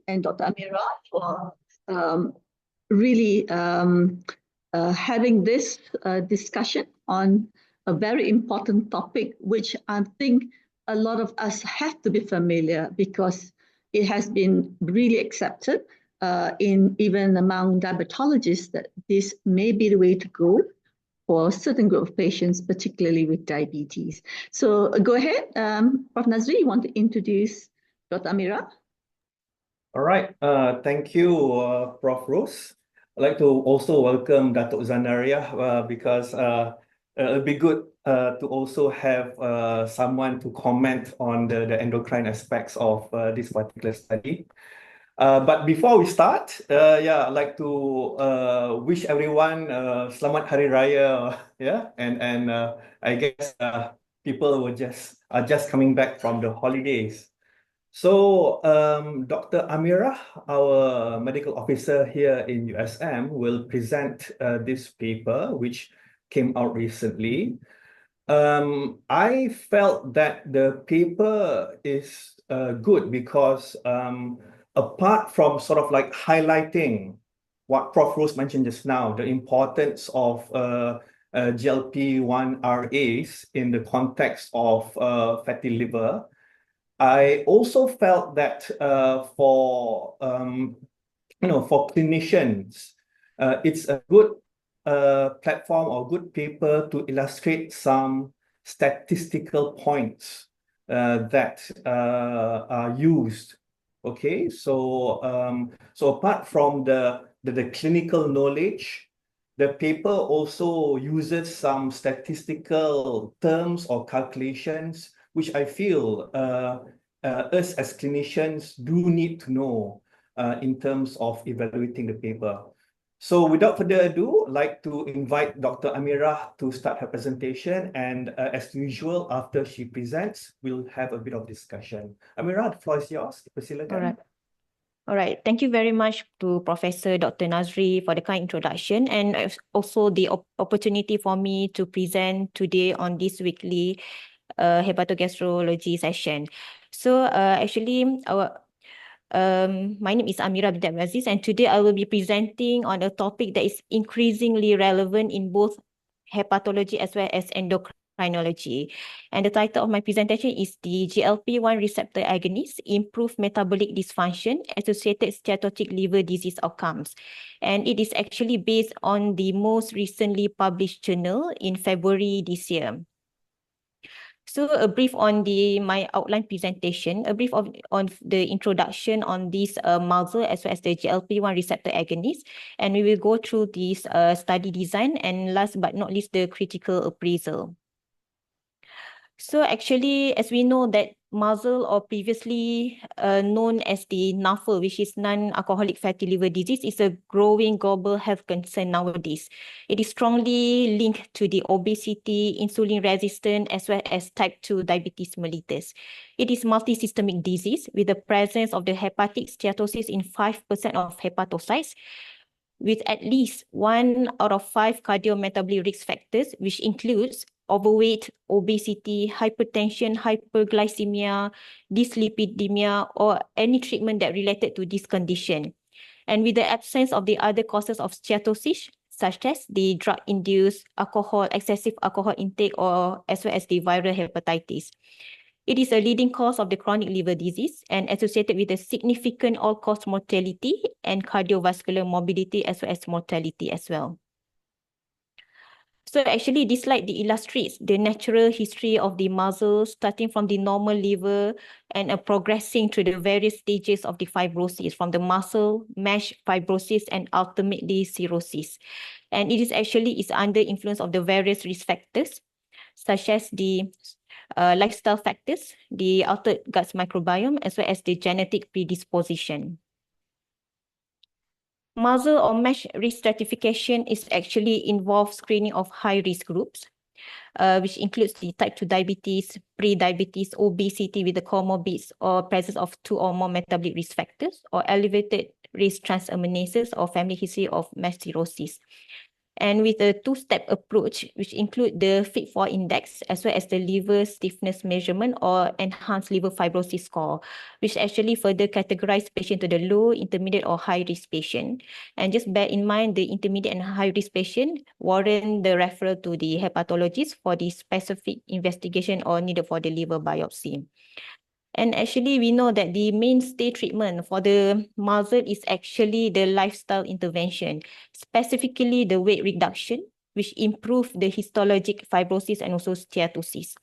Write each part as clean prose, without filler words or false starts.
and Dr. Amira for really having this discussion on a very important topic, which I think a lot of us have to be familiar because it has been really accepted in even among diabetologists that this may be the way to go for a certain group of patients, particularly with diabetes. So go ahead, Prof. Nazri, you want to introduce Dr. Amira? All right, thank you, Prof. Rose. I'd like to also welcome Datuk Zanaria because it'll be good to also have someone to comment on the endocrine aspects of this particular study. But before we start, I'd like to wish everyone Selamat Hari Raya, and I guess people are just coming back from the holidays. So, Dr. Amira, our medical officer here in USM, will present this paper, which came out recently. I felt that the paper is good because apart from sort of like highlighting what Prof. Rose mentioned just now, the importance of GLP-1 RAs in the context of fatty liver, I also felt that for clinicians, it's a good platform or good paper to illustrate some statistical points that are used. Okay, so apart from the clinical knowledge, the paper also uses some statistical terms or calculations, which I feel us as clinicians do need to know in terms of evaluating the paper. So without further ado, I'd like to invite Dr. Amira to start her presentation. And as usual, after she presents, we'll have a bit of discussion. Amira, the floor is yours. All right. Thank you very much to Professor Dr. Nazri for the kind introduction and also the opportunity for me to present today on this weekly hepatogastrology session. So my name is Amira bint Aziz, and today I will be presenting on a topic that is increasingly relevant in both hepatology as well as endocrinology. And the title of my presentation is the GLP-1 receptor agonist improve metabolic dysfunction associated steatotic liver disease outcomes. And it is actually based on the most recently published journal in February this year. So a brief on my outline presentation, a brief on the introduction on this MALSA as well as the GLP-1 receptor agonist, and we will go through this study design and last but not least the critical appraisal. So actually, as we know that MALSA, or previously known as the NAFL, which is non-alcoholic fatty liver disease, is a growing global health concern nowadays. It is strongly linked to the obesity, insulin resistance, as well as type 2 diabetes mellitus. It is multisystemic disease with the presence of the hepatic steatosis in 5% of hepatocytes, with at least 1 out of 5 cardiometabolic risk factors, which includes overweight, obesity, hypertension, hyperglycemia, dyslipidemia, or any treatment that related to this condition. And with the absence of the other causes of steatosis, such as the drug-induced excessive alcohol intake, or as well as the viral hepatitis. It is a leading cause of the chronic liver disease and associated with a significant all-cause mortality and cardiovascular morbidity as well as mortality as well. So actually this slide illustrates the natural history of the MALSA, starting from the normal liver and progressing through the various stages of the fibrosis, from the muscle, MASH, fibrosis, and ultimately cirrhosis. And it is under influence of the various risk factors, such as the lifestyle factors, the altered gut microbiome, as well as the genetic predisposition. MALSA or MASH risk stratification is actually involves screening of high-risk groups, which includes the type 2 diabetes, pre-diabetes, obesity with the comorbids, or presence of 2 or more metabolic risk factors, or elevated risk transaminases or family history of MASH cirrhosis. And with a two-step approach, which include the FIT4 index, as well as the liver stiffness measurement or enhanced liver fibrosis score, which actually further categorize patient to the low, intermediate, or high-risk patient. And just bear in mind, the intermediate and high-risk patient warrant the referral to the hepatologist for the specific investigation or needed for the liver biopsy. And actually, we know that the mainstay treatment for the muscle is actually the lifestyle intervention, specifically the weight reduction, which improve the histologic fibrosis and also steatosis.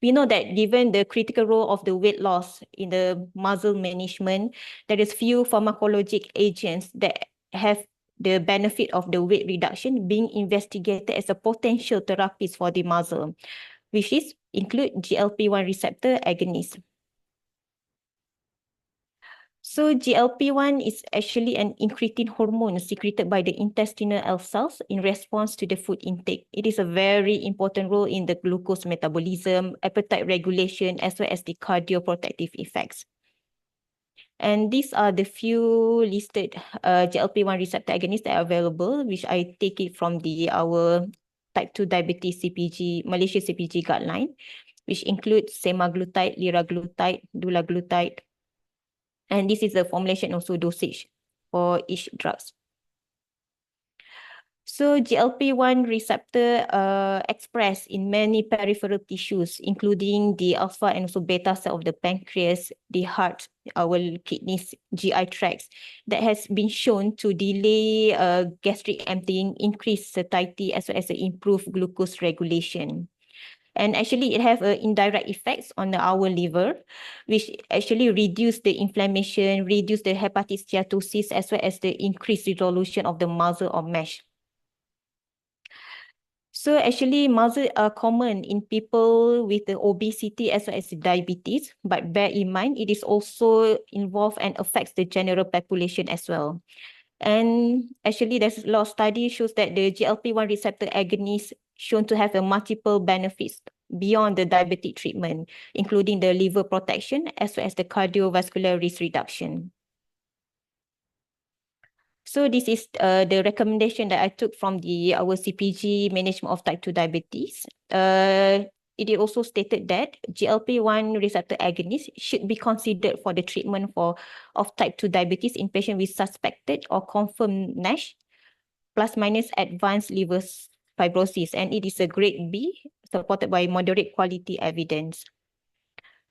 We know that given the critical role of the weight loss in the muscle management, there is few pharmacologic agents that have the benefit of the weight reduction being investigated as a potential therapies for the muscle, which is include GLP-1 receptor agonists. So GLP-1 is actually an incretin hormone secreted by the intestinal cells in response to the food intake. It is a very important role in the glucose metabolism, appetite regulation, as well as the cardioprotective effects. And these are the few listed GLP-1 receptor agonists that are available, which I take it from our type 2 diabetes CPG, Malaysia CPG guideline, which includes semaglutide, liraglutide, dulaglutide. And this is the formulation also dosage for each drugs. So GLP-1 receptor expressed in many peripheral tissues, including the alpha and also beta cell of the pancreas, the heart, our kidneys, GI tracts, that has been shown to delay gastric emptying, increase satiety, as well as improve glucose regulation. And actually, it have indirect effects on our liver, which actually reduce the inflammation, reduce the hepatic steatosis, as well as the increased resolution of the muscle or mesh. So actually, muscle are common in people with the obesity as well as diabetes, but bear in mind, it is also involved and affects the general population as well. And actually, there's a lot of studies shows that the GLP-1 receptor agonists shown to have a multiple benefits beyond the diabetic treatment, including the liver protection as well as the cardiovascular risk reduction. So this is the recommendation that I took from our CPG management of type 2 diabetes. It is also stated that GLP-1 receptor agonists should be considered for the treatment of type 2 diabetes in patients with suspected or confirmed NASH plus minus advanced liver fibrosis, and it is a grade B supported by moderate quality evidence.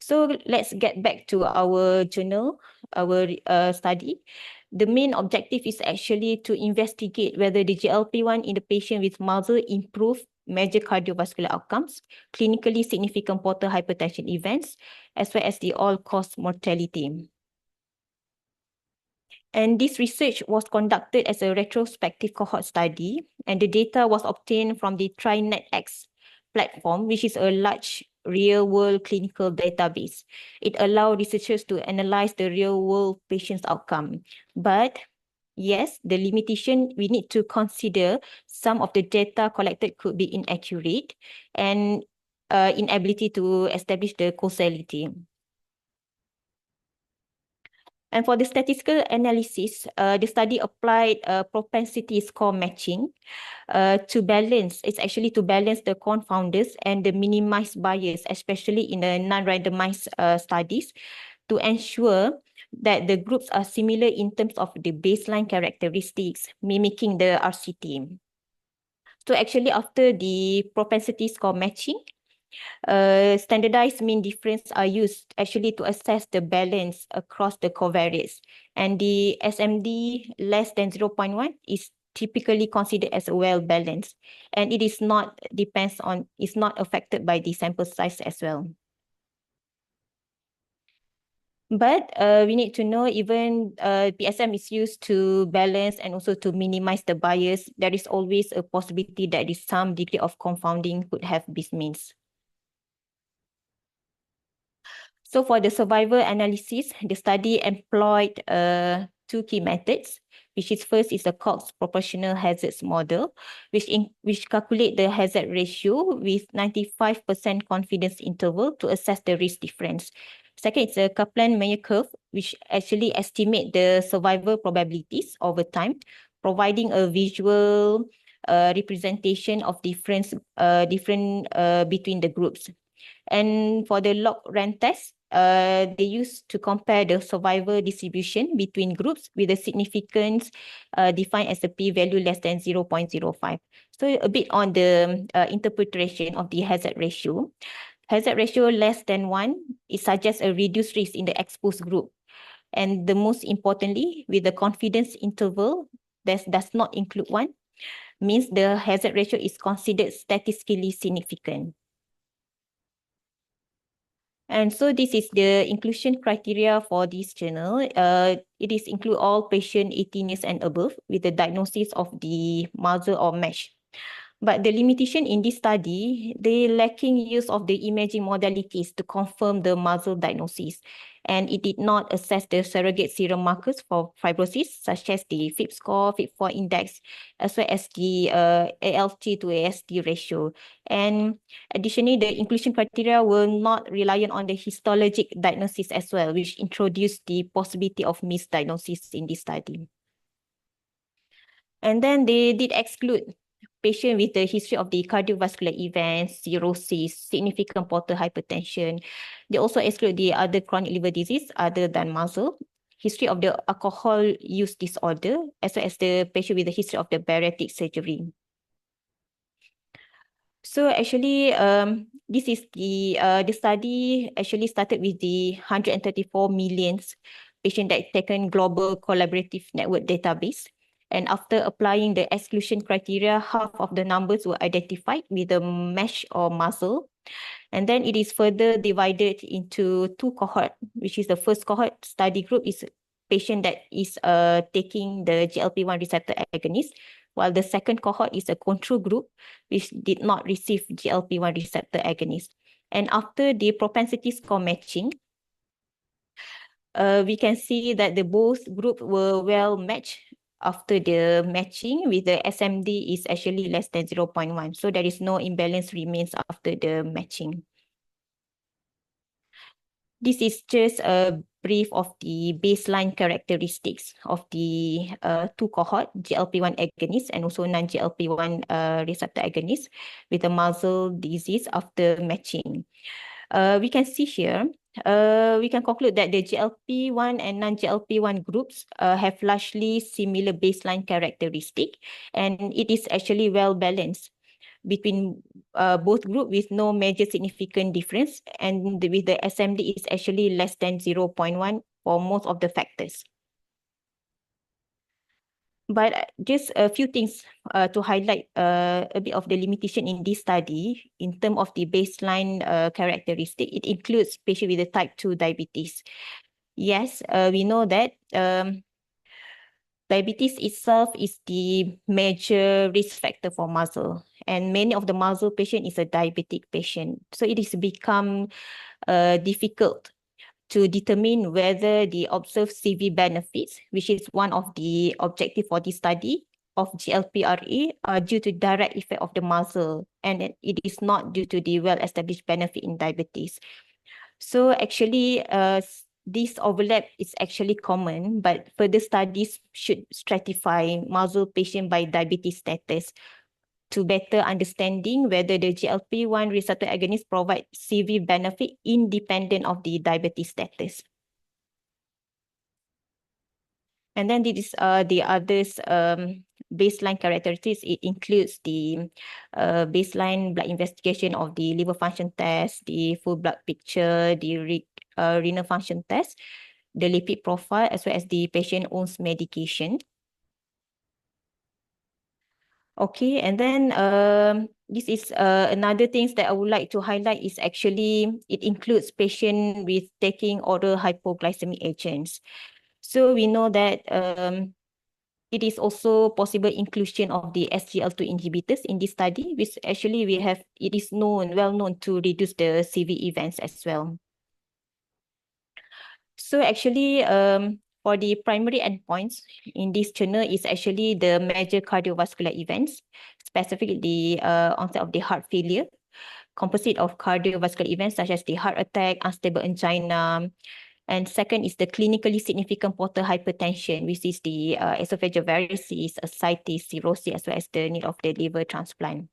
So let's get back to our journal, our study. The main objective is actually to investigate whether the GLP-1 in the patient with muscle improve major cardiovascular outcomes, clinically significant portal hypertension events, as well as the all-cause mortality. And this research was conducted as a retrospective cohort study, and the data was obtained from the TriNetX platform, which is a large real-world clinical database. It allows researchers to analyze the real-world patient's outcome. But yes, the limitation, we need to consider some of the data collected could be inaccurate and inability to establish the causality. And for the statistical analysis, the study applied propensity score matching to balance. It's actually to balance the confounders and the minimized bias, especially in the non-randomized studies, to ensure that the groups are similar in terms of the baseline characteristics, mimicking the RCT. So actually, after the propensity score matching, standardized mean difference are used actually to assess the balance across the covariates, and the SMD less than 0.1 is typically considered as well balanced, and it is not is not affected by the sample size as well. But we need to know even PSM is used to balance and also to minimize the bias. There is always a possibility that some degree of confounding could have this means. So for the survival analysis, the study employed two key methods, which is first is the Cox proportional hazards model, which calculate the hazard ratio with 95% confidence interval to assess the risk difference. Second is a Kaplan-Meier curve, which actually estimate the survival probabilities over time, providing a visual representation of different between the groups. And for the log rank test, they used to compare the survival distribution between groups with the significance defined as a p-value less than 0.05. So a bit on the interpretation of the hazard ratio. Hazard ratio less than 1, it suggests a reduced risk in the exposed group. And the most importantly, with the confidence interval that does not include 1, means the hazard ratio is considered statistically significant. And so this is the inclusion criteria for this journal. It is include all patients 18 years and above with the diagnosis of the muscle or MASH. But the limitation in this study, they lacking use of the imaging modalities to confirm the muscle diagnosis. And it did not assess the surrogate serum markers for fibrosis, such as the FIB score, FIB4 index, as well as the ALT to AST ratio. And additionally, the inclusion criteria were not reliant on the histologic diagnosis as well, which introduced the possibility of misdiagnosis in this study. And then they did exclude patient with the history of the cardiovascular events, cirrhosis, significant portal hypertension. They also exclude the other chronic liver disease other than muscle, history of the alcohol use disorder, as well as the patient with the history of the bariatric surgery. So actually, this is the study actually started with the 134 million patient that taken global collaborative network database. And after applying the exclusion criteria, half of the numbers were identified with the MASH or muscle. And then it is further divided into 2 cohorts, which is the first cohort study group is patient that is taking the GLP-1 receptor agonist, while the second cohort is a control group, which did not receive GLP-1 receptor agonist. And after the propensity score matching, we can see that the both group were well matched after the matching, with the SMD is actually less than 0.1. So there is no imbalance remains after the matching. This is just a brief of the baseline characteristics of the 2 cohort, GLP-1 agonist and also non-GLP-1 receptor agonist with the muscle disease after matching. We can see here, we can conclude that the GLP-1 and non-GLP-1 groups have largely similar baseline characteristic, and it is actually well balanced between both groups with no major significant difference, and with the SMD is actually less than 0.1 for most of the factors. But just a few things to highlight a bit of the limitation in this study in terms of the baseline characteristic. It includes patients with the type 2 diabetes. Yes, we know that diabetes itself is the major risk factor for muscle, and many of the muscle patient is a diabetic patient. So it is become difficult to determine whether the observed CV benefits, which is one of the objective for this study of GLP-RA, are due to direct effect of the muscle, and it is not due to the well-established benefit in diabetes. So actually, this overlap is actually common, but further studies should stratify muscle patient by diabetes status to better understanding whether the GLP-1 receptor agonist provide CV benefit independent of the diabetes status. And then this is the others baseline characteristics. It includes the baseline blood investigation of the liver function test, the full blood picture, the renal function test, the lipid profile, as well as the patient owns medication. Okay, and then this is another things that I would like to highlight is actually it includes patient with taking oral hypoglycemic agents. So we know that it is also possible inclusion of the SGLT2 inhibitors in this study, which actually it is well known to reduce the CV events as well. So actually, for the primary endpoints in this journal is actually the major cardiovascular events, specifically the onset of the heart failure, composite of cardiovascular events such as the heart attack, unstable angina, And second is the clinically significant portal hypertension, which is the esophageal varices, ascites, cirrhosis, as well as the need of the liver transplant.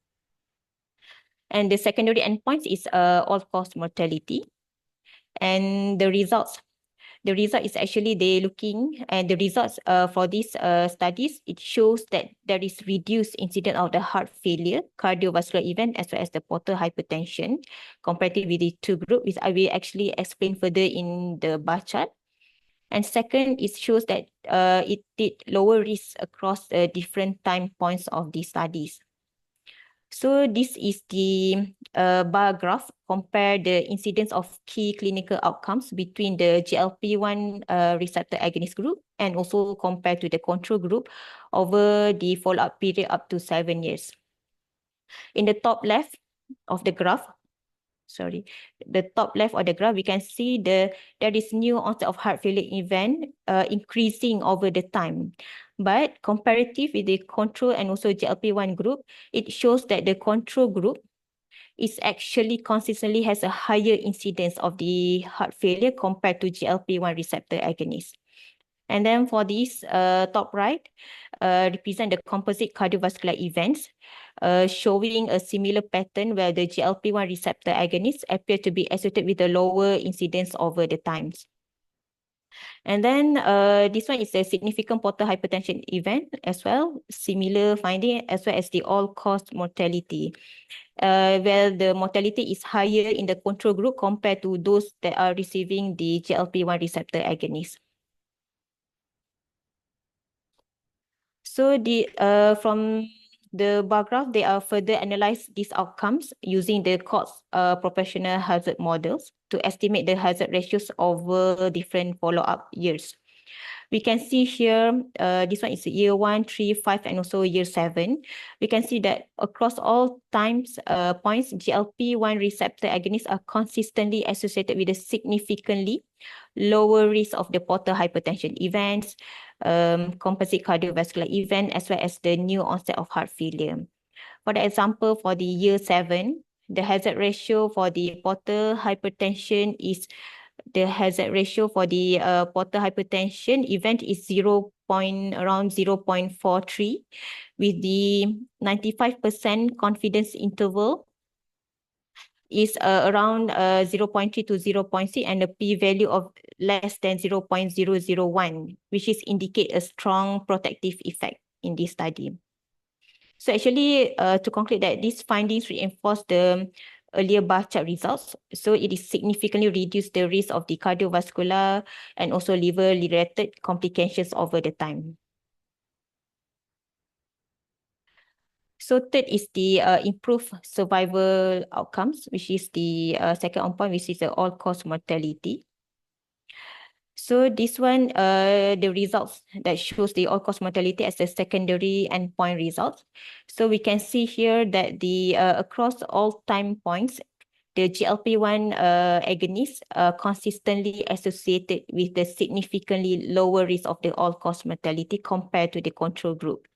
And the secondary endpoints is all-cause mortality. And the result is actually they looking, and the results for these studies, it shows that there is reduced incidence of the heart failure, cardiovascular event, as well as the portal hypertension comparative with the two groups, which I will actually explain further in the bar chart. And second, it shows that it did lower risk across different time points of the studies. So this is the bar graph, compare the incidence of key clinical outcomes between the GLP-1 receptor agonist group and also compared to the control group over the follow-up period up to 7 years. In the top left of the graph, we can see there is new onset of heart failure event increasing over the time. But comparative with the control and also GLP-1 group, it shows that the control group is actually consistently has a higher incidence of the heart failure compared to GLP-1 receptor agonist. And then for this top right, represent the composite cardiovascular events, showing a similar pattern where the GLP-1 receptor agonists appear to be associated with a lower incidence over the times. And then this one is a significant portal hypertension event as well, similar finding as well as the all-cause mortality, where the mortality is higher in the control group compared to those that are receiving the GLP-1 receptor agonist. So from the bar graph, they are further analyze these outcomes using the COTS proportional hazard models to estimate the hazard ratios over different follow-up years. We can see here, this one is year 1, 3, 5, and also year 7. We can see that across all times points, GLP-1 receptor agonists are consistently associated with a significantly lower risk of the portal hypertension events, composite cardiovascular event, as well as the new onset of heart failure. For the example, for the year 7, the hazard ratio for the portal hypertension is portal hypertension event is around 0.43, with the 95% confidence interval is around 0.3 to 0.6, and a p-value of less than 0.001, which is indicate a strong protective effect in this study. So actually, to conclude that these findings reinforce the earlier bar chart results. So it is significantly reduced the risk of the cardiovascular and also liver-related complications over the time. So third is the improved survival outcomes, which is the second endpoint, which is the all-cause mortality. So this one, the results that shows the all-cause mortality as a secondary endpoint results. So we can see here that the across all time points, the GLP-1 agonists are consistently associated with the significantly lower risk of the all-cause mortality compared to the control group.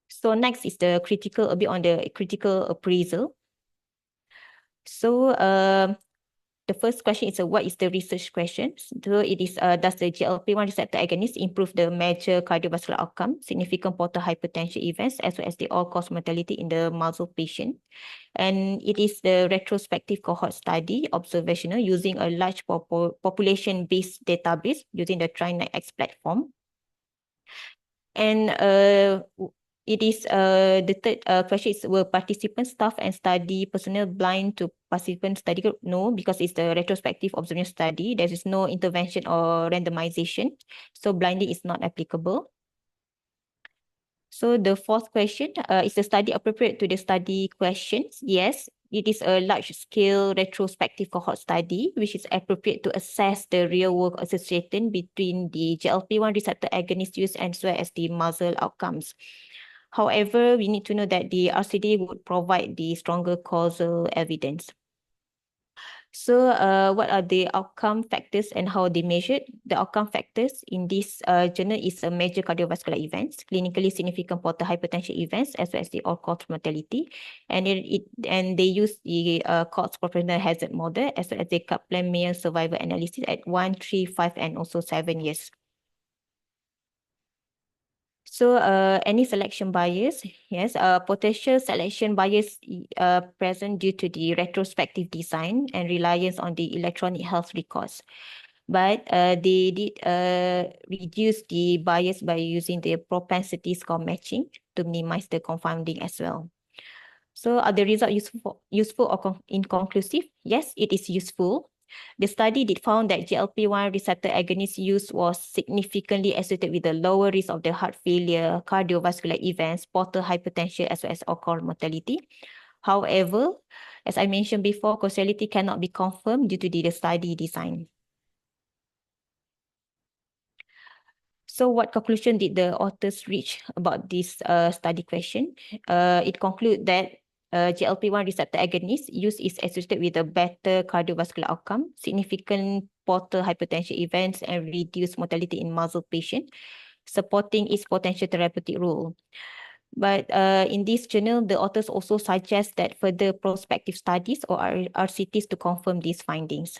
So next is the a bit on the critical appraisal. So the first question is what is the research question? So it is does the GLP-1 receptor agonist improve the major cardiovascular outcome, significant portal hypertension events, as well as the all-cause mortality in the muscle patient? And it is the retrospective cohort study, observational, using a large population-based database using the TriNetX platform. And it is the third question is, will participants, staff, and study personnel blind to participant study group? No, because it's the retrospective observational study. There is no intervention or randomization, so blinding is not applicable. So the fourth question, is the study appropriate to the study questions? Yes, it is a large-scale retrospective cohort study, which is appropriate to assess the real-world association between the GLP-1 receptor agonist use as well as the muscle outcomes. However, we need to know that the RCD would provide the stronger causal evidence. So what are the outcome factors and how they measured? The outcome factors in this journal is a major cardiovascular events, clinically significant portal hypertension events, as well as the all-cause mortality. And they use the COTS proportional hazard model, as well as the Kaplan-Meier survival analysis at 1, 3, 5, and also 7 years. So any selection bias, yes, potential selection bias present due to the retrospective design and reliance on the electronic health records. But they did reduce the bias by using the propensity score matching to minimize the confounding as well. So are the results useful or inconclusive? Yes, it is useful. The study did found that GLP-1 receptor agonist use was significantly associated with a lower risk of the heart failure, cardiovascular events, portal hypertension, as well as all-cause mortality. However, as I mentioned before, causality cannot be confirmed due to the study design. So what conclusion did the authors reach about this study question? It concluded that GLP-1 receptor agonist use is associated with a better cardiovascular outcome, significant portal hypertension events, and reduced mortality in muscle patients, supporting its potential therapeutic role. But in this journal, the authors also suggest that further prospective studies or RCTs to confirm these findings.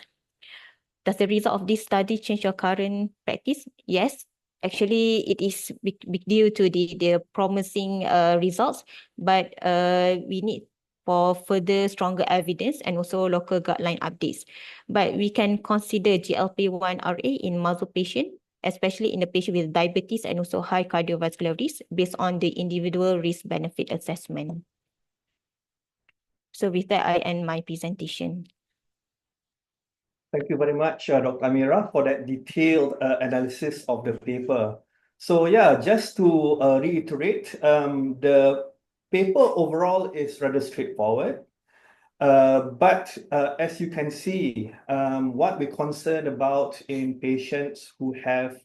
Does the result of this study change your current practice? Yes. Actually, it is due to the promising results, but we need for further stronger evidence and also local guideline updates. But we can consider GLP-1 RA in muscle patient, especially in the patient with diabetes and also high cardiovascular risk based on the individual risk-benefit assessment. So with that, I end my presentation. Thank you very much, Dr. Amira, for that detailed analysis of the paper. So yeah, just to reiterate, the paper overall is rather straightforward. But as you can see, what we're concerned about in patients who have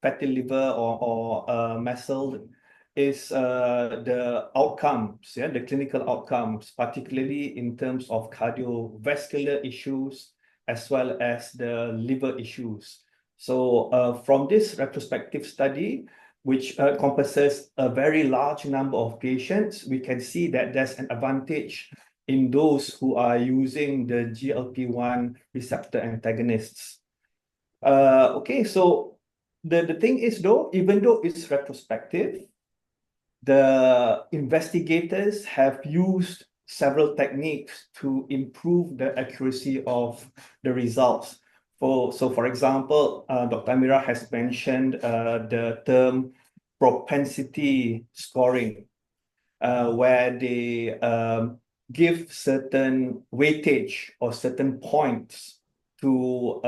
fatty liver or muscle is the outcomes, the clinical outcomes, particularly in terms of cardiovascular issues, as well as the liver issues. So from this retrospective study, which encompasses a very large number of patients, we can see that there's an advantage in those who are using the GLP-1 receptor antagonists. Okay, so the thing is though, even though it's retrospective, the investigators have used several techniques to improve the accuracy of the results. So for example, Dr. Amira has mentioned the term propensity scoring, where they give certain weightage or certain points to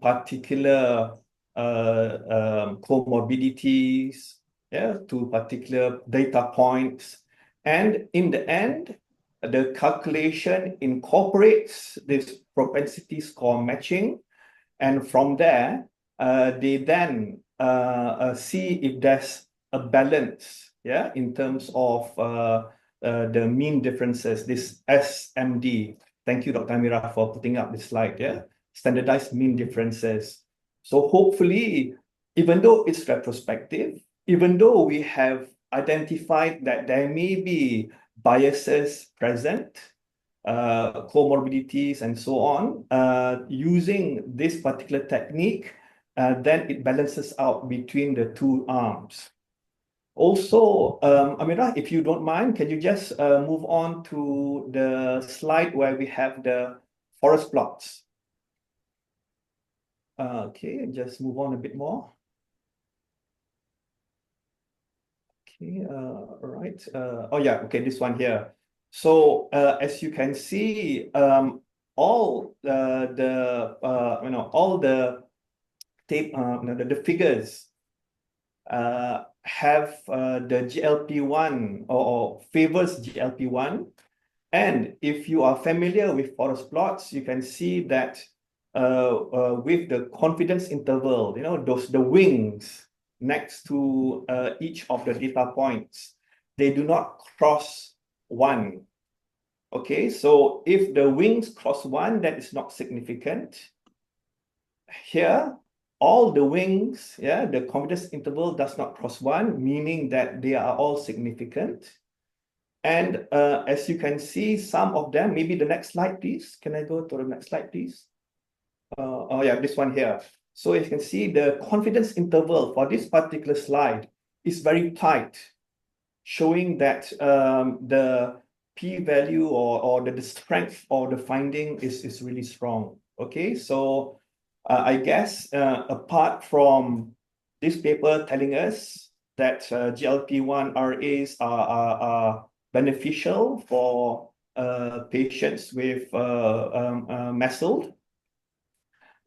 particular comorbidities, to particular data points. And in the end, the calculation incorporates this propensity score matching. And from there, they then see if there's a balance, in terms of the mean differences, this SMD. Thank you, Dr. Amira, for putting up this slide, standardized mean differences. So hopefully, even though it's retrospective, even though we have identified that there may be biases present, comorbidities and so on, using this particular technique, then it balances out between the two arms. Also, Amira, if you don't mind, can you just move on to the slide where we have the forest plots? Okay, just move on a bit more. Okay, all right. Oh yeah, okay, this one here. So as you can see, all the figures have the GLP-1 or favors GLP-1. And if you are familiar with forest plots, you can see that with the confidence interval, the wings next to each of the data points, they do not cross 1. Okay, so if the wings cross 1, that is not significant. Here, all the wings, the confidence interval does not cross 1, meaning that they are all significant. And as you can see, some of them, maybe the next slide, please. Can I go to the next slide, please? Oh yeah, this one here. So you can see the confidence interval for this particular slide is very tight, showing that the p-value or the strength or the finding is really strong. Okay, so I guess apart from this paper telling us that GLP-1 RAs are beneficial for patients with MASLD,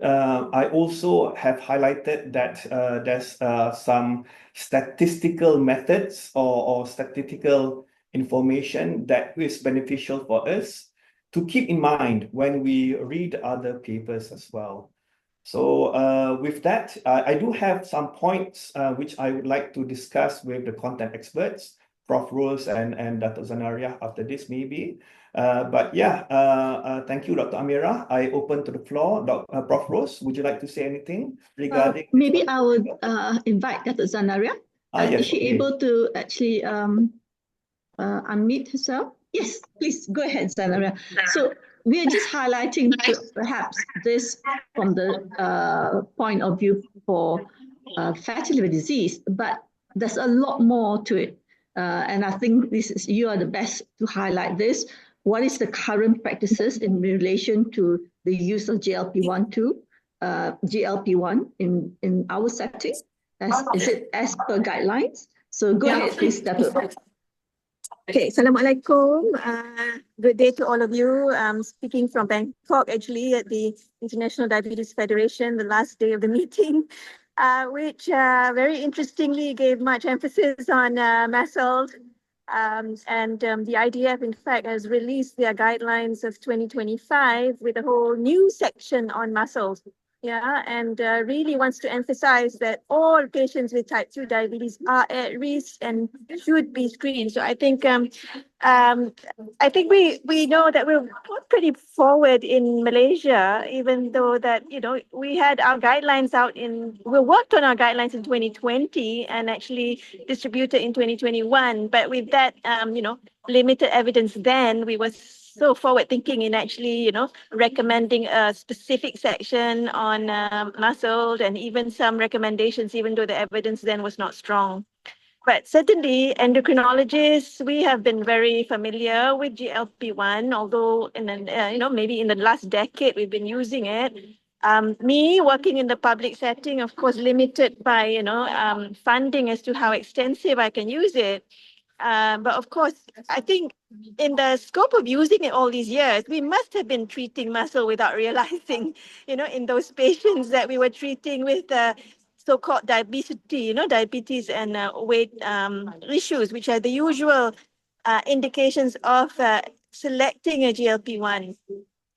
I also have highlighted that there's some statistical methods or statistical information that is beneficial for us to keep in mind when we read other papers as well. So with that, I do have some points which I would like to discuss with the content experts, Prof. Rose and Dr. Zanaria after this maybe. But yeah, thank you, Dr. Amira. I open to the floor. Prof. Rose, would you like to say anything regarding this maybe one? I would invite Dr. Zanaria. Yes, Is she okay. able to actually unmute herself? Yes, please go ahead, Zanaria. So we are just highlighting perhaps this from the point of view for fatty liver disease, but there's a lot more to it. And I think you are the best to highlight this. What is the current practices in relation to the use of GLP-1 in our setting? Is it as per guidelines? So go ahead, please, Dato'. Okay, Assalamualaikum. Good day to all of you. Speaking from Bangkok, actually, at the International Diabetes Federation, the last day of the meeting, which very interestingly gave much emphasis on MASLD. The IDF, in fact, has released their guidelines of 2025 with a whole new section on MASLD. Yeah, and really wants to emphasize that all patients with type 2 diabetes are at risk and should be screened. So I think we know that we're pretty forward in Malaysia, even though that, we had our guidelines we worked on our guidelines in 2020 and actually distributed in 2021. But with that, limited evidence then, we were so forward thinking in actually, recommending a specific section on MASLD and even some recommendations, even though the evidence then was not strong. But certainly, endocrinologists, we have been very familiar with GLP-1, although maybe in the last decade we've been using it. Me working in the public setting, of course, limited by funding as to how extensive I can use it. But of course, I think in the scope of using it all these years, we must have been treating muscle without realizing, in those patients that we were treating with so-called diabetes and weight issues, which are the usual indications of selecting a GLP-1.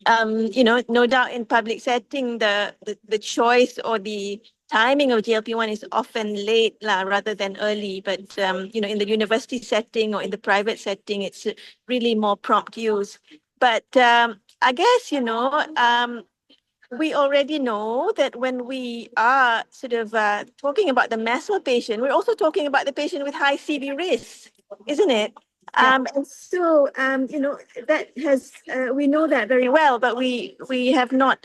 No doubt in public setting, the choice or the timing of GLP-1 is often late rather than early. But, in the university setting or in the private setting, it's really more prompt use. But I guess, we already know that when we are sort of talking about the MASLD patient, we're also talking about the patient with high CV risk, isn't it? And so, that has, we know that very well, but we have not,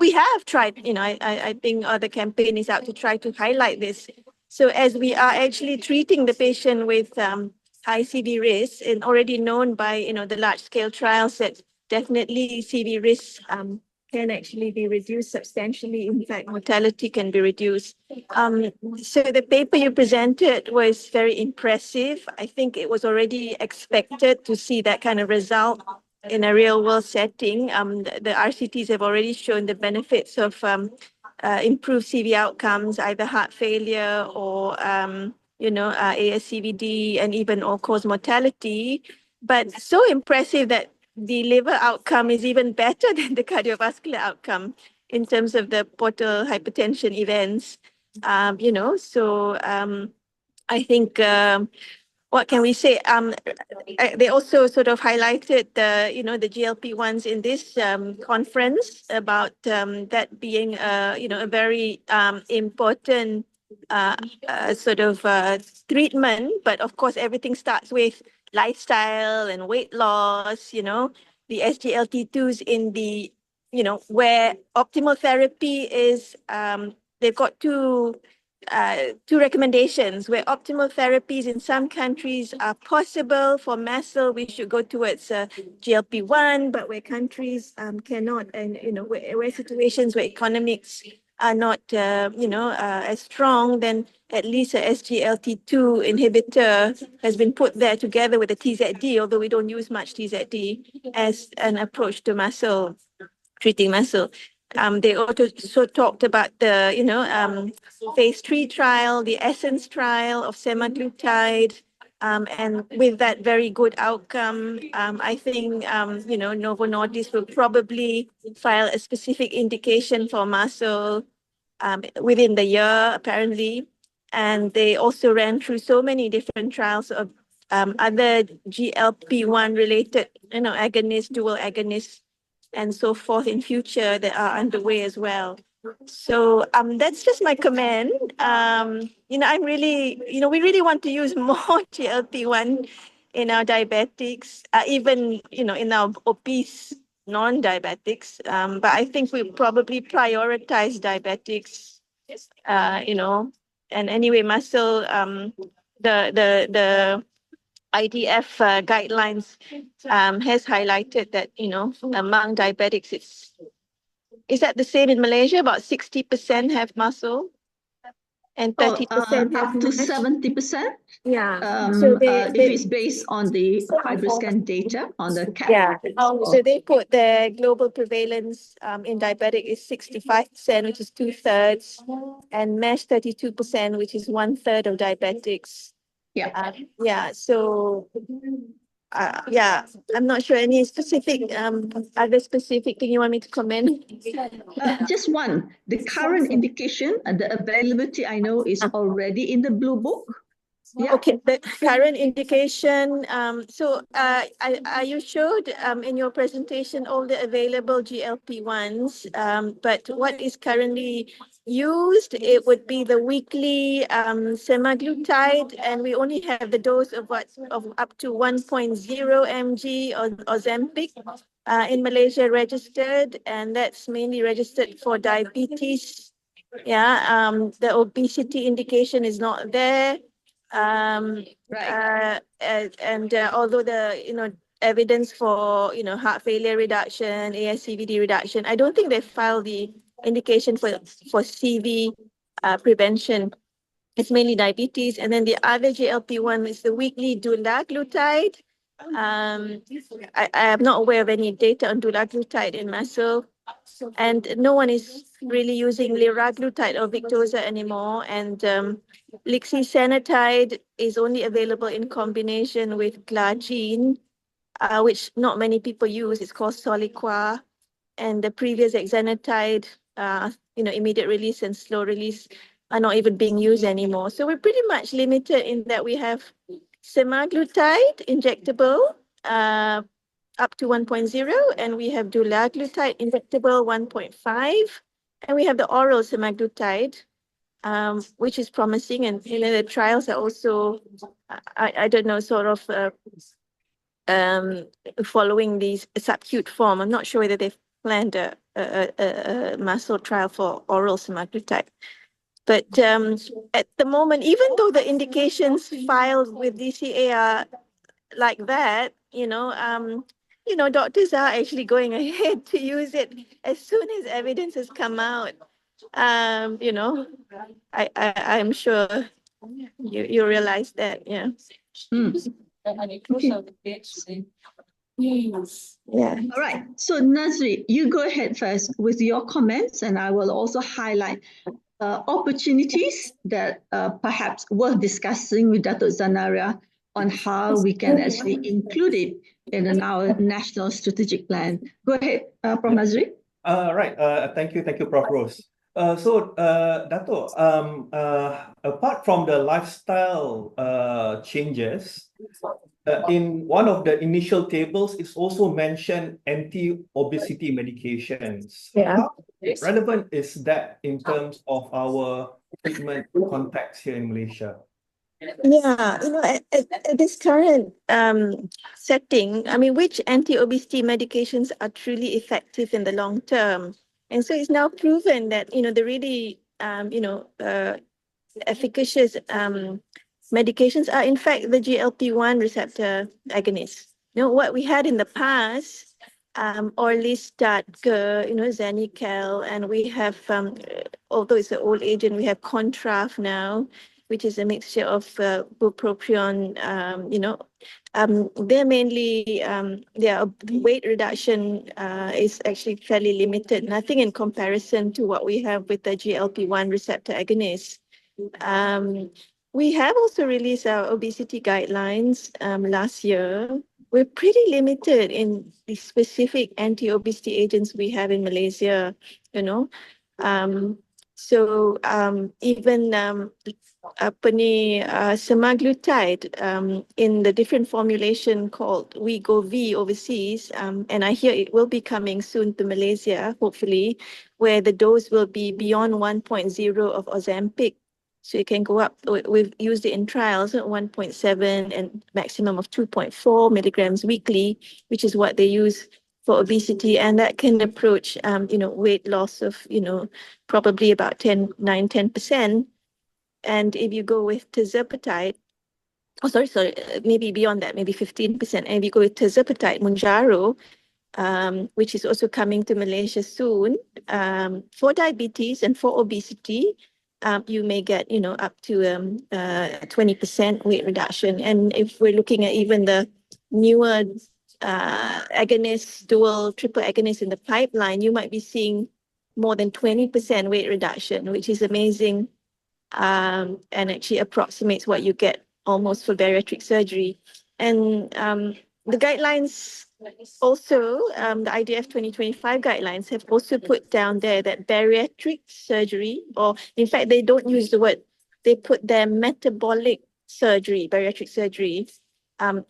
we have tried, I think the campaign is out to try to highlight this. So as we are actually treating the patient with high CV risk and already known by, the large scale trials that definitely CV risk can actually be reduced substantially. In fact, mortality can be reduced. So the paper you presented was very impressive. I think it was already expected to see that kind of result in a real world setting. The RCTs have already shown the benefits of improved CV outcomes, either heart failure or ASCVD and even all-cause mortality. But so impressive that the liver outcome is even better than the cardiovascular outcome in terms of the portal hypertension events. So I think what can we say? They also sort of highlighted the GLP-1s in this conference about that being a very important sort of treatment. But of course, everything starts with lifestyle and weight loss. The SGLT2s in the where optimal therapy is. They've got two recommendations where optimal therapies in some countries are possible. For muscle, we should go towards GLP-1, but where countries cannot, and where situations where economics are not as strong, then at least a SGLT2 inhibitor has been put there together with a TZD, although we don't use much TZD as an approach to treating muscle. They also talked about the phase 3 trial, the Essence trial of semaglutide, and with that very good outcome, I think Novo Nordisk will probably file a specific indication for muscle within the year, apparently. And they also ran through so many different trials of other GLP-1 related, agonists, dual agonists, and so forth in future that are underway as well. So that's just my comment. I'm really, we really want to use more GLP-1 in our diabetics, even, in our obese non-diabetics. But I think we probably prioritize diabetics, and anyway, muscle, the IDF guidelines has highlighted that, among diabetics, is that the same in Malaysia? About 60% have muscle and 30% have up to NASH? 70%. Yeah. If it's based on the FibroScan data on the CAP. Yeah. So they put the global prevalence in diabetic is 65%, which is 2/3, and MASH 32%, which is 1/3 of diabetics. Yeah. So I'm not sure any specific other specific thing you want me to comment. Just one. The current indication and the availability I know is already in the Blue Book. Yeah. Okay, the current indication. So you showed in your presentation all the available GLP-1s, but what is currently used, it would be the weekly semaglutide, and we only have the dose of up to 1.0 mg or Ozempic in Malaysia registered, and that's mainly registered for diabetes. Yeah, the obesity indication is not there. Right. And although the evidence for heart failure reduction, ASCVD reduction, I don't think they filed the indication for CV prevention. It's mainly diabetes, and then the other GLP-1 is the weekly dulaglutide. I am not aware of any data on dulaglutide in muscle, and no one is really using liraglutide or Victoza anymore. And lixisenatide is only available in combination with glargine, which not many people use. It's called Soliqua, and the previous exenatide, immediate release and slow release, are not even being used anymore. So we're pretty much limited in that we have semaglutide injectable up to 1.0, and we have dulaglutide injectable 1.5, and we have the oral semaglutide, which is promising. And the trials are also, I don't know, sort of following these subcute form. I'm not sure whether they've planned a muscle trial for oral semaglutide. But at the moment, even though the indications filed with DCA are like that, doctors are actually going ahead to use it as soon as evidence has come out. I'm sure you realize that, yeah. Yeah. All right. So Nazri, you go ahead first with your comments, and I will also highlight opportunities that perhaps worth discussing with Dato' Zanaria on how we can actually include it in our national strategic plan. Go ahead, Prof. Nazri. Right. Thank you, Prof. Rose. Dato, apart from the lifestyle changes, in one of the initial tables, it's also mentioned anti-obesity medications. Yeah. How relevant is that in terms of our treatment context here in Malaysia? Yeah, at this current setting, I mean, which anti-obesity medications are truly effective in the long term? And so it's now proven that, the really, efficacious medications are in fact the GLP-1 receptor agonists. What we had in the past, orlistat, Zanical, and we have, although it's an old agent, we have Contraf now, which is a mixture of bupropion, they're mainly, their weight reduction is actually fairly limited, nothing in comparison to what we have with the GLP-1 receptor agonists. We have also released our obesity guidelines last year. We're pretty limited in the specific anti-obesity agents we have in Malaysia, So even semaglutide in the different formulation called Wegovy overseas, and I hear it will be coming soon to Malaysia, hopefully, where the dose will be beyond 1.0 of Ozempic. So it can go up. We've used it in trials at 1.7 and maximum of 2.4 milligrams weekly, which is what they use for obesity, and that can approach, weight loss of, probably about 10%. And if you go with tirzepatide, maybe beyond that, maybe 15%. And if you go with tirzepatide, Mounjaro, which is also coming to Malaysia soon, for diabetes and for obesity, you may get, up to 20% weight reduction. And if we're looking at even the newer agonists, dual, triple agonists in the pipeline, you might be seeing more than 20% weight reduction, which is amazing, and actually approximates what you get almost for bariatric surgery. And the guidelines also, the IDF 2025 guidelines have also put down there that bariatric surgery, or in fact, they don't use the word, they put their metabolic surgery, bariatric surgery,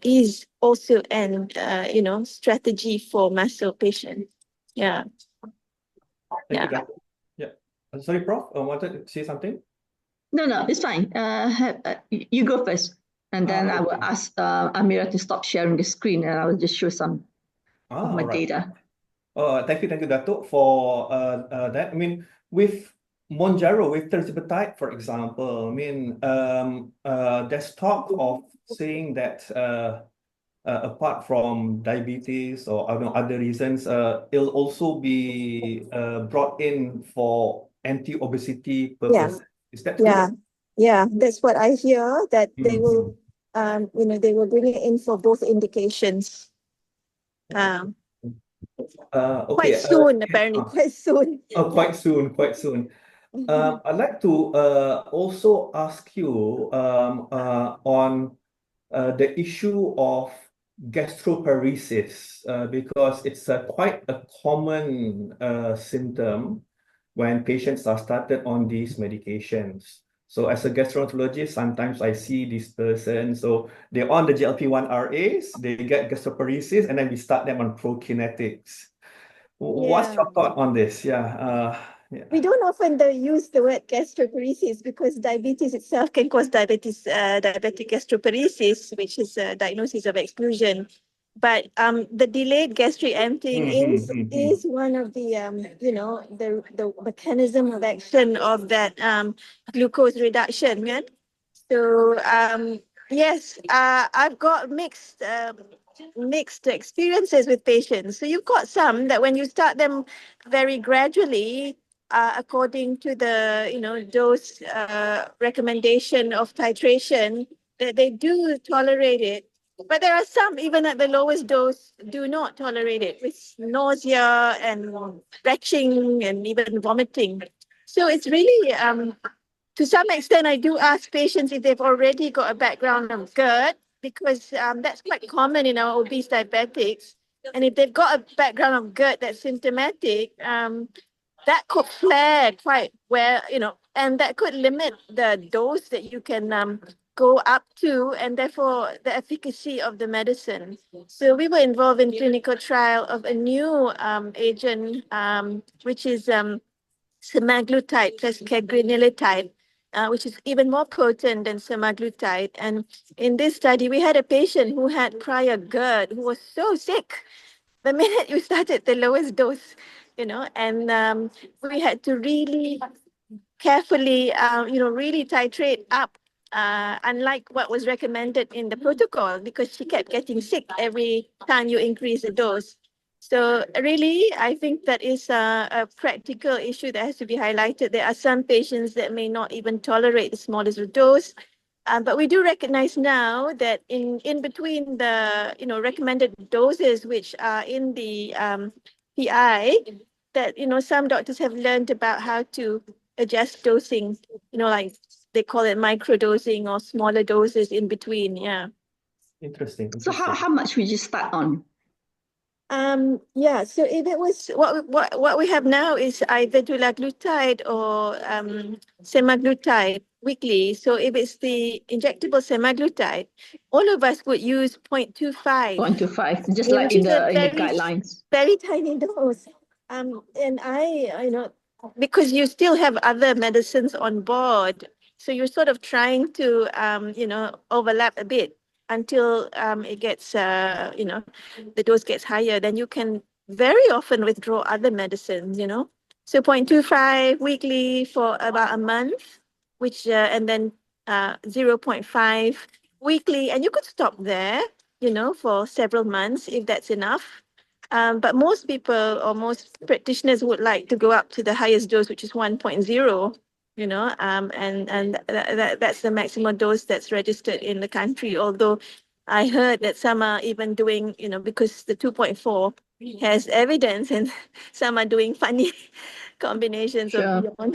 is also an, strategy for muscle patients. Yeah. Thank you, Dato. Yeah. Sorry, Prof, I wanted to say something. No, it's fine. You go first, and then I will ask Amira to stop sharing the screen, and I will just show some of my all right. data. Thank you, Dato, for that. I mean, with Mounjaro, with tirzepatide, for example, I mean, there's talk of saying that apart from diabetes or other reasons, it'll also be brought in for anti-obesity purposes. Is that true? Yeah, that's what I hear, that they will, they will bring it in for both indications. Okay. Quite soon, apparently, quite soon. Quite soon. I'd like to also ask you on the issue of gastroparesis, because it's quite a common symptom when patients are started on these medications. So as a gastroenterologist, sometimes I see this person, so they're on the GLP-1 RAs, they get gastroparesis, and then we start them on prokinetics. What's your thought on this? Yeah. We don't often use the word gastroparesis because diabetes itself can cause diabetic gastroparesis, which is a diagnosis of exclusion. But the delayed gastric emptying is one of the, the mechanism of action of that glucose reduction. Yeah? So yes, I've got mixed experiences with patients. So you've got some that when you start them very gradually, according to the dose recommendation of titration, that they do tolerate it. But there are some, even at the lowest dose, do not tolerate it, with nausea and retching and even vomiting. So it's really, to some extent, I do ask patients if they've already got a background of GERD, because that's quite common in our obese diabetics. And if they've got a background of GERD that's symptomatic, that could flare quite well, and that could limit the dose that you can go up to, and therefore the efficacy of the medicine. So we were involved in clinical trial of a new agent, which is semaglutide plus cagrilintide, which is even more potent than semaglutide. And in this study, we had a patient who had prior GERD, who was so sick the minute you started the lowest dose, and we had to really carefully, really titrate up, unlike what was recommended in the protocol, because she kept getting sick every time you increase the dose. So really, I think that is a practical issue that has to be highlighted. There are some patients that may not even tolerate the smallest dose. But we do recognize now that in between the recommended doses which are in the PI, that some doctors have learned about how to adjust dosing, like they call it microdosing or smaller doses in between. Yeah. Interesting. So how much would you start on? Yeah, so if it was what we have now is either dulaglutide or semaglutide weekly. So if it's the injectable semaglutide, all of us would use 0.25. 0.25, just Yeah, like which in is a the guidelines. very tiny dose. And I, because you still have other medicines on board, so you're sort of trying to, overlap a bit until it gets, the dose gets higher. Then you can very often withdraw other medicines, So 0.25 weekly for about a month, which, and then 0.5 weekly, and you could stop there, for several months if that's enough. But most people or most practitioners would like to go up to the highest dose, which is 1.0, and that's the maximum dose that's registered in the country. Although I heard that some are even doing, because the 2.4 has evidence, and some are doing funny combinations Sure. of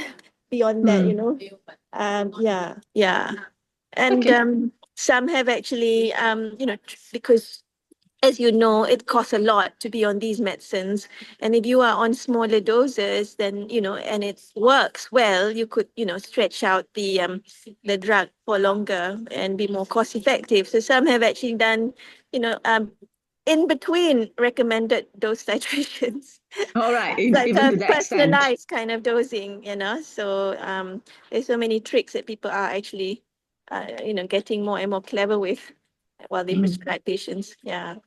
beyond that, yeah. And Okay. some have actually, because as you know, it costs a lot to be on these medicines. And if you are on smaller doses, then, and it works well, you could, stretch out the drug for longer and be more cost effective. So some have actually done, in between recommended dose titrations. All right, Like even a to that extent. personalized kind of dosing, So there's so many tricks that people are actually, getting more and more clever with while they prescribe patients. Yeah.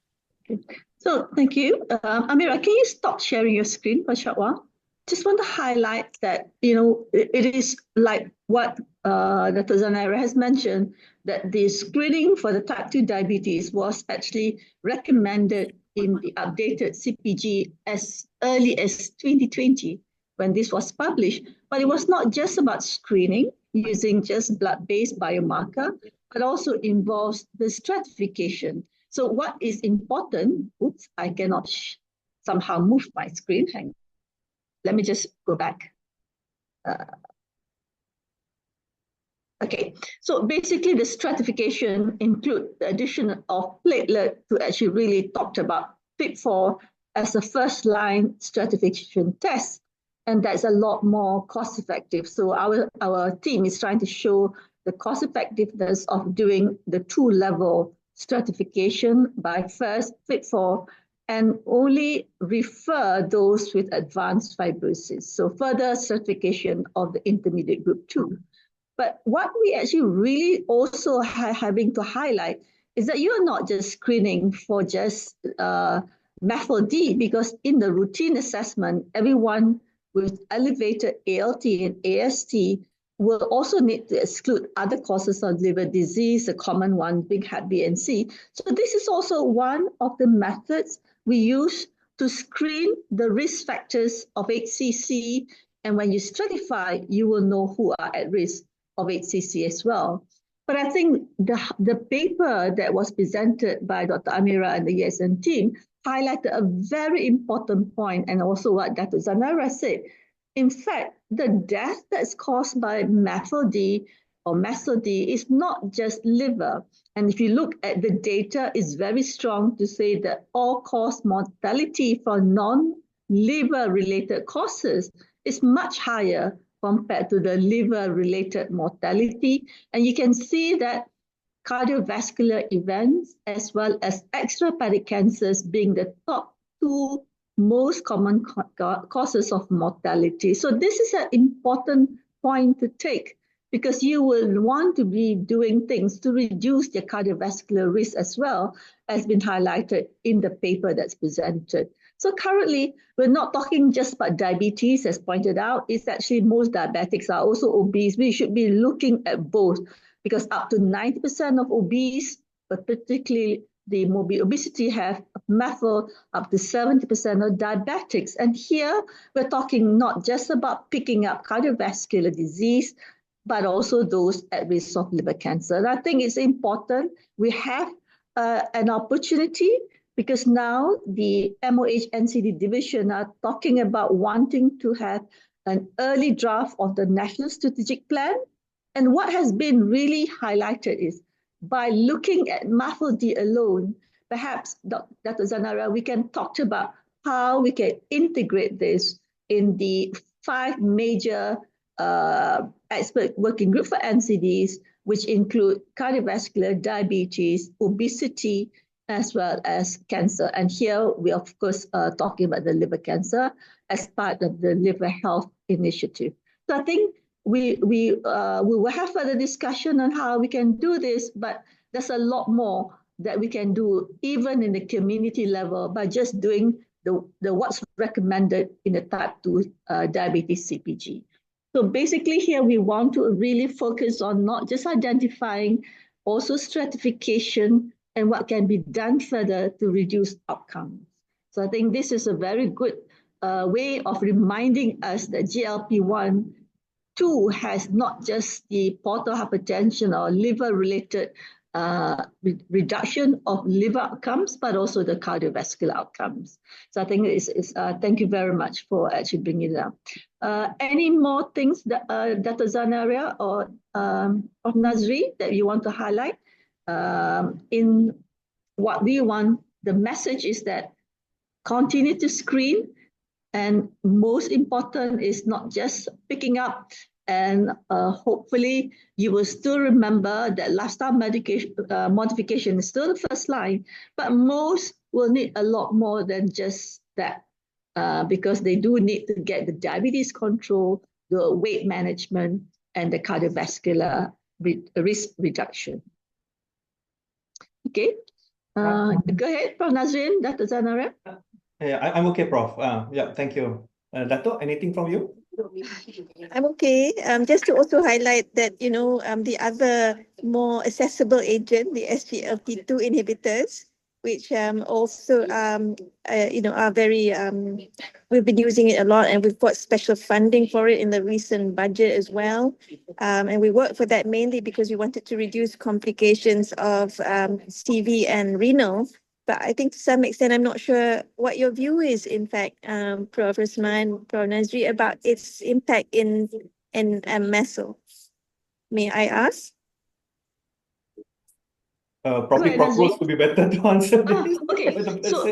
Okay. So thank you. Amira, can you stop sharing your screen for a short while? Just want to highlight that, it is like what Dr. Zanera has mentioned, that the screening for the type 2 diabetes was actually recommended in the updated CPG as early as 2020 when this was published. But it was not just about screening using just blood-based biomarker, but also involves the stratification. So what is important, oops, I cannot somehow move my screen. Hang on. Let me just go back. Okay, so basically the stratification include the addition of platelet to actually really talked about FIT4 as a first line stratification test. And that's a lot more cost effective. So our team is trying to show the cost effectiveness of doing the 2-level stratification by first FIT4 and only refer those with advanced fibrosis. So further stratification of the intermediate group 2. But what we actually really also having to highlight is that you're not just screening for just MEFL-D, because in the routine assessment, everyone with elevated ALT and AST will also need to exclude other causes of liver disease, the common one being Hep B and C. So this is also one of the methods we use to screen the risk factors of HCC. And when you stratify, you will know who are at risk of HCC as well. But I think the paper that was presented by Dr. Amira and the ESN team highlighted a very important point, and also what Dr. Zanera said. In fact, the death that's caused by MEFL-D or MESO-D is not just liver. And if you look at the data, it's very strong to say that all-cause mortality for non-liver related causes is much higher compared to the liver-related mortality. And you can see that cardiovascular events as well as extrahepatic cancers being the top two most common causes of mortality. So this is an important point to take, because you will want to be doing things to reduce your cardiovascular risk as well, as been highlighted in the paper that's presented. So currently, we're not talking just about diabetes, as pointed out. It's actually most diabetics are also obese. We should be looking at both, because up to 90% of obese, but particularly the morbid obesity, have methyl, up to 70% of diabetics. And here, we're talking not just about picking up cardiovascular disease, but also those at risk of liver cancer. And I think it's important we have an opportunity, because now the MOH NCD division are talking about wanting to have an early draft of the National Strategic Plan. And what has been really highlighted is, by looking at MAFLD alone, perhaps, Dr. Zanaria, we can talk about how we can integrate this in the 5 major expert working group for NCDs, which include cardiovascular, diabetes, obesity, as well as cancer. And here we are, of course, talking about the liver cancer as part of the Liver Health Initiative. So I think we will have further discussion on how we can do this, but there's a lot more that we can do even in the community level by just doing the what's recommended in the type 2 diabetes CPG. So basically here we want to really focus on not just identifying, also stratification and what can be done further to reduce outcomes. So I think this is a very good way of reminding us that GLP-1 too has not just the portal hypertension or liver-related reduction of liver outcomes, but also the cardiovascular outcomes. So I think thank you very much for actually bringing it up. Any more things that Dr. Zanaria or Nazri that you want to highlight? In what we want, the message is that continue to screen, and most important is not just picking up, and hopefully you will still remember that lifestyle medication modification is still the first line, but most will need a lot more than just that, because they do need to get the diabetes control, the weight management, and the cardiovascular risk reduction. Okay, go ahead, Prof. Nazrin, Dr. Zanaria. Yeah, I'm okay, Prof. Yeah, thank you. Dato, anything from you? I'm okay. Just to also highlight that, the other more accessible agent, the SGLT2 inhibitors, which also, are very, we've been using it a lot, and we've got special funding for it in the recent budget as well. And we work for that mainly because we wanted to reduce complications of CV and renal. But I think to some extent, I'm not sure what your view is, in fact, Prof. Rasman, Prof. Nazri, about its impact in MESO. May I ask? Probably Prof. Rose would be better to answer this. Okay,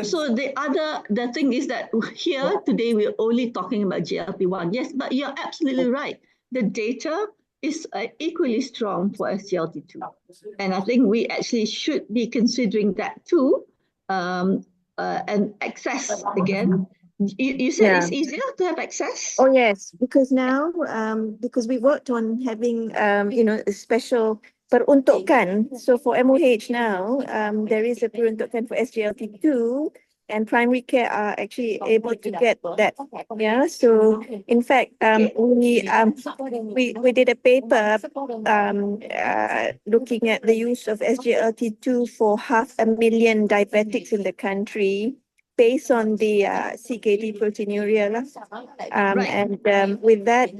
so the thing is that here today we're only talking about GLP-1. Yes, but you're absolutely right. The data is equally strong for SGLT2. And I think we actually should be considering that too. And access again. You said it's easier to have access? Oh, yes, because now, because we worked on having, a special peruntukan. So for MOH now, there is a peruntukan for SGLT2, and primary care are actually able to get that. Yeah, so in fact, we did a paper looking at the use of SGLT2 for 500,000 diabetics in the country, based on the CKD proteinuria. And with that,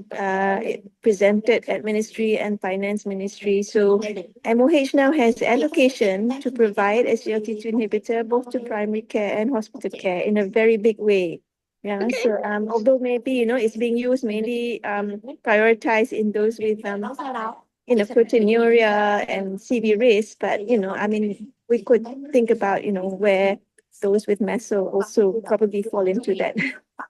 it presented at Ministry and Finance Ministry. So MOH now has allocation to provide SGLT2 inhibitor both to primary care and hospital care in a very big way. Yeah, okay. So although maybe, it's being used mainly prioritized in those with proteinuria and CV risk, but we could think about where those with MESO also probably fall into that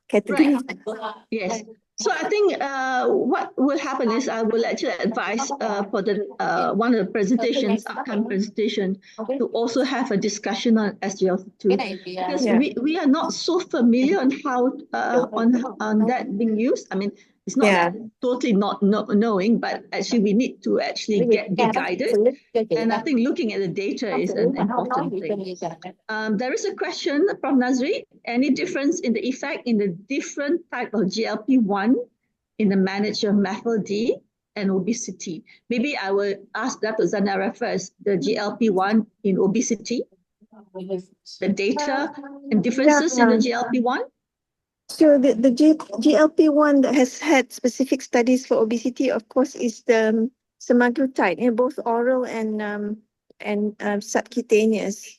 category. Right. Yes. So I think what will happen is I will actually advise for the one of the presentations, upcoming presentation, to also have a discussion on SGLT2 because we are not so familiar on how on that being used. I mean, it's not that totally not knowing, but actually we need to actually be guided. And I think looking at the data is an important thing. There is a question from Nazri. Any difference in the effect in the different type of GLP-1 in the management of MAFLD and obesity? Maybe I will ask Dr. Zanara first, the GLP-1 in obesity, the data and differences in the GLP-1. So the GLP-1 that has had specific studies for obesity, of course, is the semaglutide, in both oral and subcutaneous.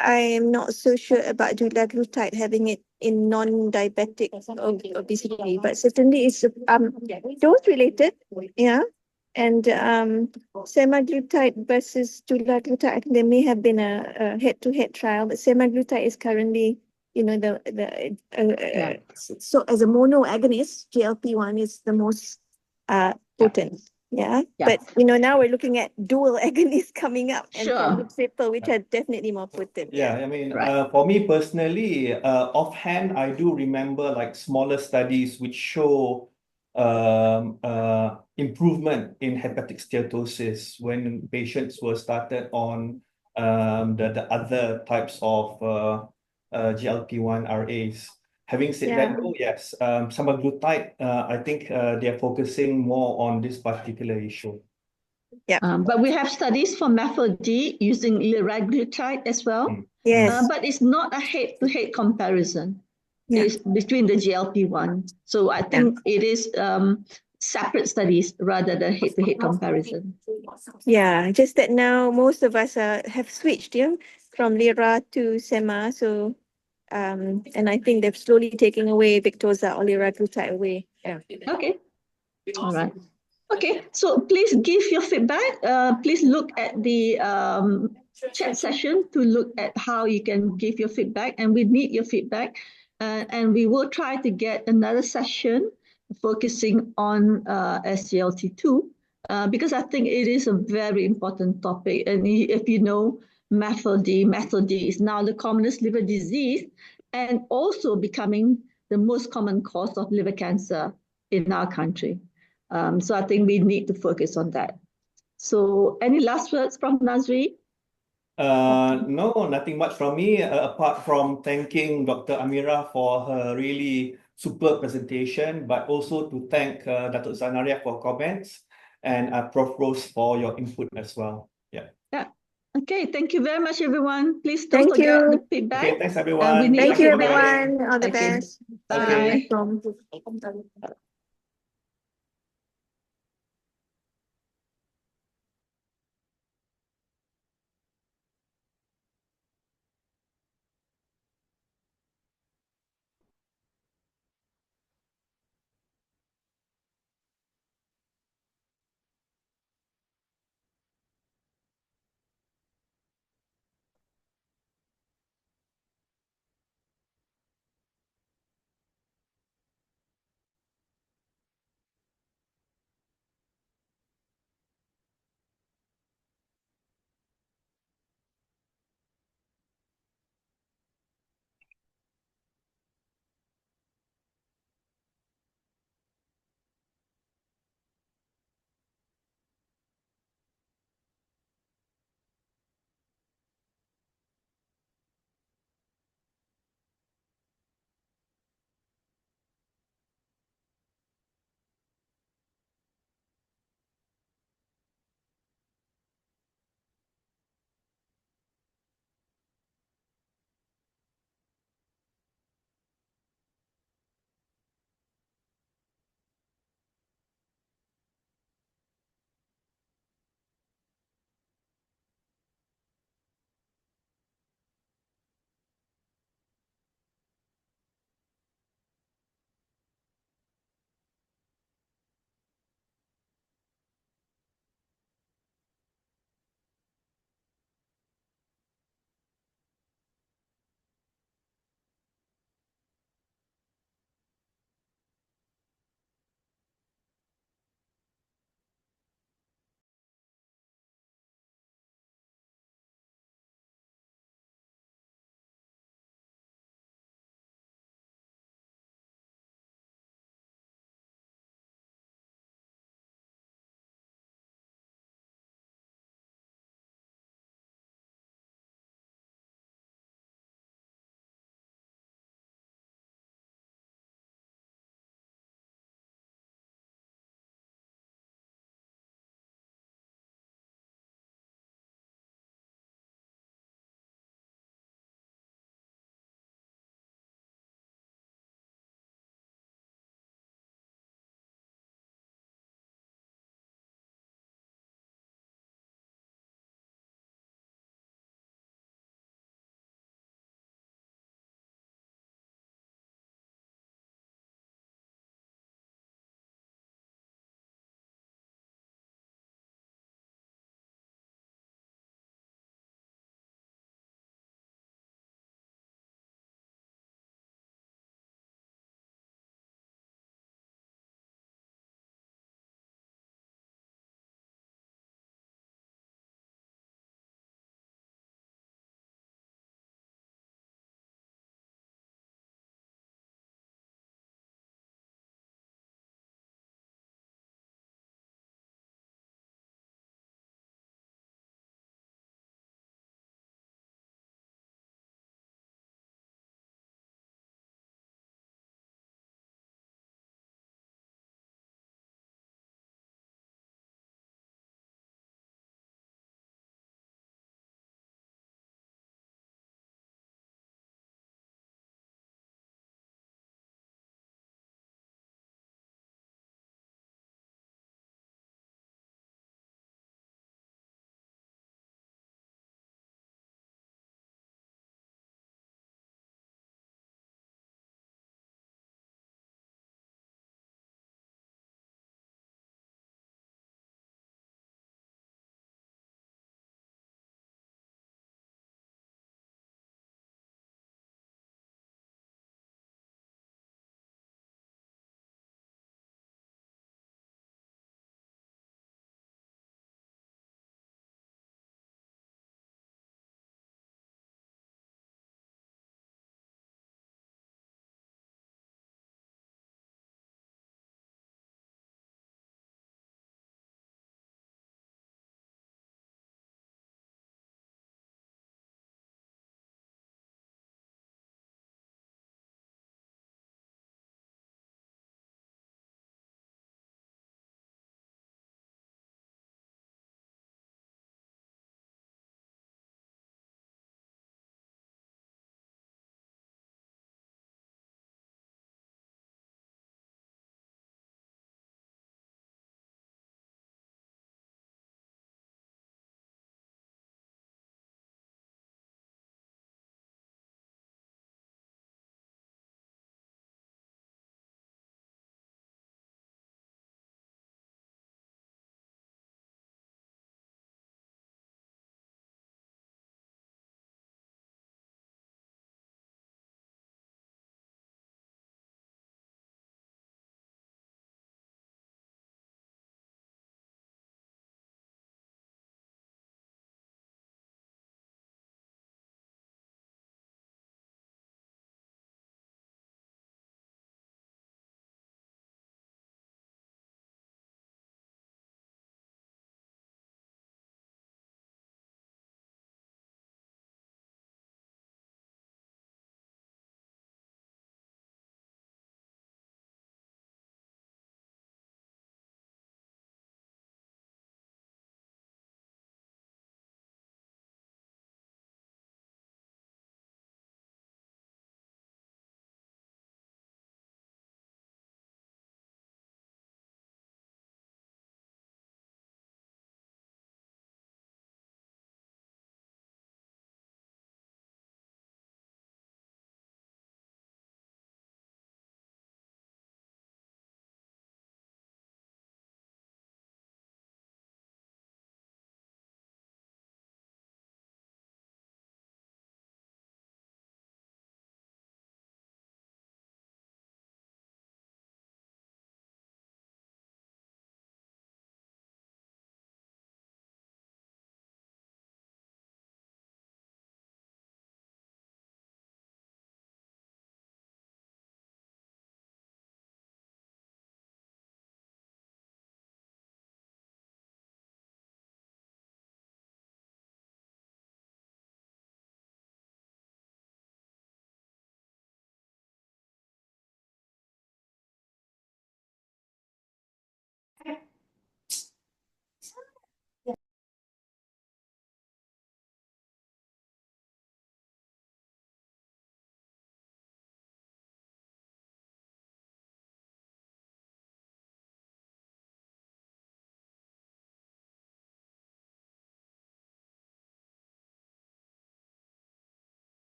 I am not so sure about dulaglutide having it in non-diabetic obesity, but certainly it's dose related, yeah. And semaglutide versus dulaglutide, I think there may have been a head-to-head trial, but semaglutide is currently, you know, so as a mono agonist, GLP-1 is the most potent. Yeah. But you know, now we're looking at dual agonists coming up, and from triple, which are definitely more potent. Yeah, I mean, for me personally, offhand, I do remember like smaller studies which show improvement in hepatic steatosis when patients were started on the other types of GLP-1 RAs. Having said that, though, yes, semaglutide, I think they are focusing more on this particular issue. Yeah. But we have studies for MAFLD using liraglutide as well. Yes. But it's not a head-to-head comparison. It's between the GLP-1. So I think it is separate studies rather than head-to-head comparison. Yeah, just that now most of us have switched from lira to sema. So and I think they're slowly taking away Victoza or liraglutide away. Yeah. Okay. All right. Okay, so please give your feedback. Please look at the chat session to look at how you can give your feedback, and we need your feedback. And we will try to get another session focusing on SGLT2 because I think it is a very important topic. And if you know, MAFLD is now the commonest liver disease and also becoming the most common cause of liver cancer in our country. So I think we need to focus on that. So any last words from Nazri? No, nothing much from me, apart from thanking Dr. Amira for her really superb presentation, but also to thank Dr. Zanaria for comments and Prof. Rose for your input as well. Yeah. Okay, thank you very much, everyone. Please don't forget the feedback. Okay, thanks, everyone. Thank you, everyone. All the best. Bye. Bye.